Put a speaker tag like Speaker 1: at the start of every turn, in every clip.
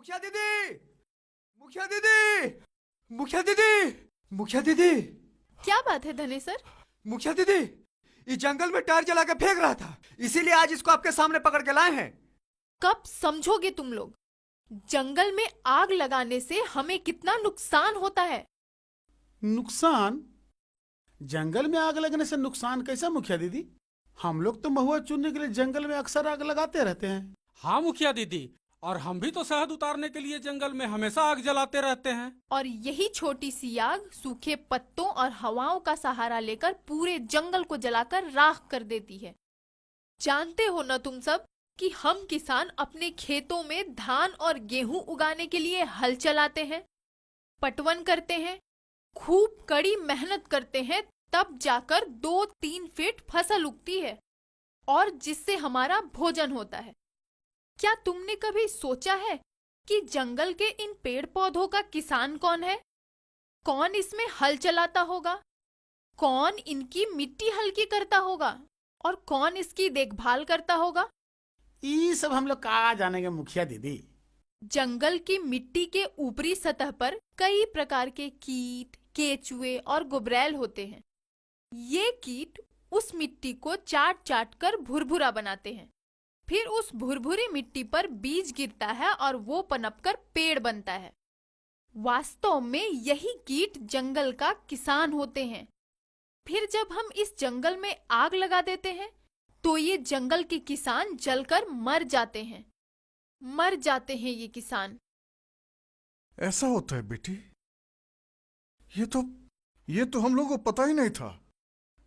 Speaker 1: मुखिया दीदी, मुखिया दीदी, मुखिया दीदी, मुखिया दीदी।
Speaker 2: क्या बात है धने सर?
Speaker 1: मुखिया दीदी, इस जंगल में टायर जला के फेंक रहा था, इसीलिए आज इसको आपके सामने पकड़ के लाए हैं।
Speaker 2: कब समझोगे तुम लोग? जंगल में आग लगाने से हमें कितना नुकसान होता है।
Speaker 3: नुकसान? जंगल में आग लगने से नुकसान कैसा मुखिया दीदी? हम लोग तो महुआ चुनने के लिए जंगल में अक्सर आग लगाते रहते हैं।
Speaker 4: हाँ मुखिया दीदी, और हम भी तो शहद उतारने के लिए जंगल में हमेशा आग जलाते रहते हैं।
Speaker 2: और यही छोटी सी आग सूखे पत्तों और हवाओं का सहारा लेकर पूरे जंगल को जलाकर राख कर देती है। जानते हो ना तुम सब कि हम किसान अपने खेतों में धान और गेहूं उगाने के लिए हल चलाते हैं, पटवन करते हैं, खूब कड़ी मेहनत करते हैं, तब जाकर 2-3 फीट फसल उगती है और जिससे हमारा भोजन होता है। क्या तुमने कभी सोचा है कि जंगल के इन पेड़ पौधों का किसान कौन है? कौन इसमें हल चलाता होगा? कौन इनकी मिट्टी हल्की करता होगा? और कौन इसकी देखभाल करता होगा?
Speaker 3: ये सब हम लोग कहाँ जानेंगे मुखिया दीदी।
Speaker 2: जंगल की मिट्टी के ऊपरी सतह पर कई प्रकार के कीट, केचुए और गुबरैल होते हैं। ये कीट उस मिट्टी को चाट चाट कर भुरभुरा बनाते हैं। फिर उस भुरभुरी मिट्टी पर बीज गिरता है और वो पनपकर पेड़ बनता है। वास्तव में यही कीट जंगल का किसान होते हैं। फिर जब हम इस जंगल में आग लगा देते हैं तो ये जंगल के किसान जलकर मर जाते हैं। मर जाते हैं ये किसान।
Speaker 5: ऐसा होता है बेटी? ये तो हम लोगों को पता ही नहीं था।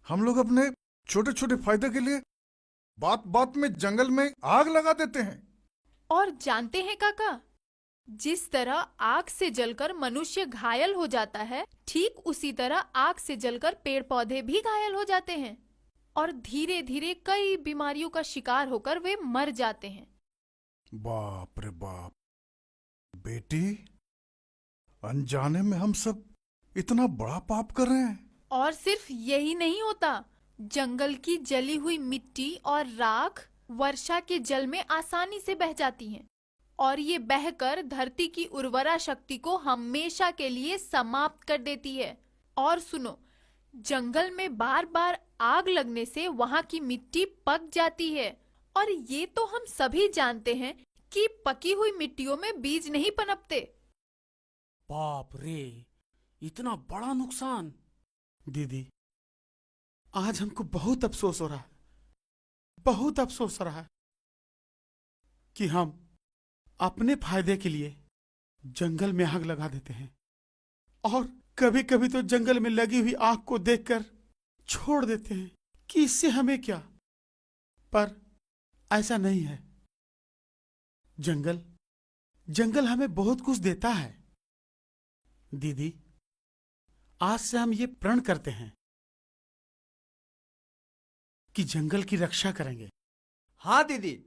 Speaker 5: हम लोग अपने छोटे छोटे फायदे के लिए बात बात में जंगल में आग लगा देते हैं।
Speaker 2: और जानते हैं काका, जिस तरह आग से जलकर मनुष्य घायल हो जाता है, ठीक उसी तरह आग से जलकर पेड़ पौधे भी घायल हो जाते हैं और धीरे धीरे कई बीमारियों का शिकार होकर वे मर जाते हैं।
Speaker 5: बाप रे बाप बेटी, अनजाने में हम सब इतना बड़ा पाप कर रहे हैं।
Speaker 2: और सिर्फ यही नहीं होता, जंगल की जली हुई मिट्टी और राख वर्षा के जल में आसानी से बह जाती हैं और ये बहकर धरती की उर्वरा शक्ति को हमेशा के लिए समाप्त कर देती है। और सुनो, जंगल में बार बार आग लगने से वहाँ की मिट्टी पक जाती है और ये तो हम सभी जानते हैं कि पकी हुई मिट्टियों में बीज नहीं पनपते।
Speaker 4: बाप रे, इतना बड़ा नुकसान।
Speaker 3: दीदी, आज हमको बहुत अफसोस हो रहा है, बहुत अफसोस हो रहा है कि हम अपने फायदे के लिए जंगल में आग लगा देते हैं और कभी कभी तो जंगल में लगी हुई आग को देखकर छोड़ देते हैं कि इससे हमें क्या। पर ऐसा नहीं है। जंगल हमें बहुत कुछ देता है। दीदी, आज से हम ये प्रण करते हैं कि जंगल की रक्षा करेंगे।
Speaker 1: हाँ दीदी,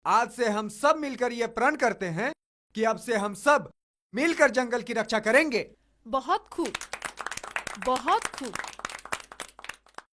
Speaker 1: आज से हम सब मिलकर ये प्रण करते हैं कि अब से हम सब मिलकर जंगल की रक्षा करेंगे।
Speaker 2: बहुत खूब, बहुत खूब।